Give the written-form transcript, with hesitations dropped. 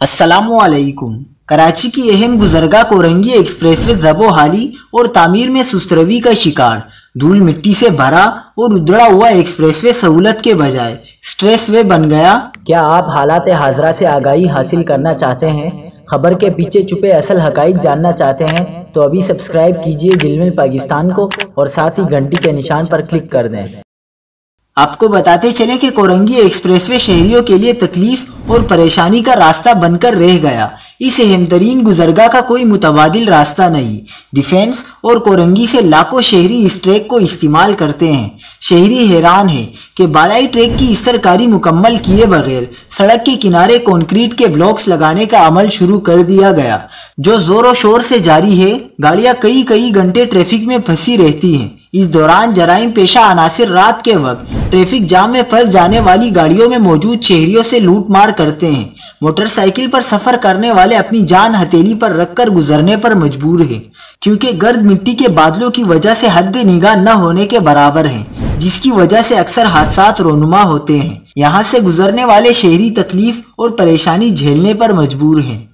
अस्सलाम वालेकुम। कराची की अहम गुजरगाह कोरंगी एक्सप्रेसवे ज़बो-हाली और तामीर में सुस्तरवी का शिकार। धूल मिट्टी से भरा और उधड़ा हुआ एक्सप्रेसवे सहूलत के बजाय स्ट्रेस वे बन गया। क्या आप हालात हाजरा से आगाही हासिल करना चाहते हैं? खबर के पीछे छुपे असल हकाइक जानना चाहते हैं तो अभी सब्सक्राइब कीजिए दिलमिल पाकिस्तान को और साथ ही घंटी के निशान पर क्लिक कर दें। आपको बताते चले कि कोरंगी एक्सप्रेसवे शहरियों के लिए तकलीफ और परेशानी का रास्ता बनकर रह गया। इस अहम तरीन गुजरगाह का कोई मुतबादिल रास्ता नहीं। डिफेंस और कोरंगी से लाखों शहरी इस ट्रैक को इस्तेमाल करते हैं। शहरी हैरान है कि बालाई ट्रैक की इस्तरकारी मुकम्मल किए बगैर सड़क के किनारे कंक्रीट के ब्लॉक्स लगाने का अमल शुरू कर दिया गया, जो जोरों शोर से जारी है। गाड़ियां कई घंटे ट्रैफिक में फंसी रहती हैं। इस दौरान जराइम पेशा अनासिर रात के वक्त ट्रैफिक जाम में फंस जाने वाली गाड़ियों में मौजूद शहरियों से लूटमार करते हैं। मोटरसाइकिल पर सफर करने वाले अपनी जान हथेली पर रखकर गुजरने पर मजबूर हैं, क्योंकि गर्द मिट्टी के बादलों की वजह से हद निगाह न होने के बराबर हैं, जिसकी वजह से अक्सर हादसात रोनुमा होते हैं। यहाँ से गुजरने वाले शहरी तकलीफ और परेशानी झेलने पर मजबूर हैं।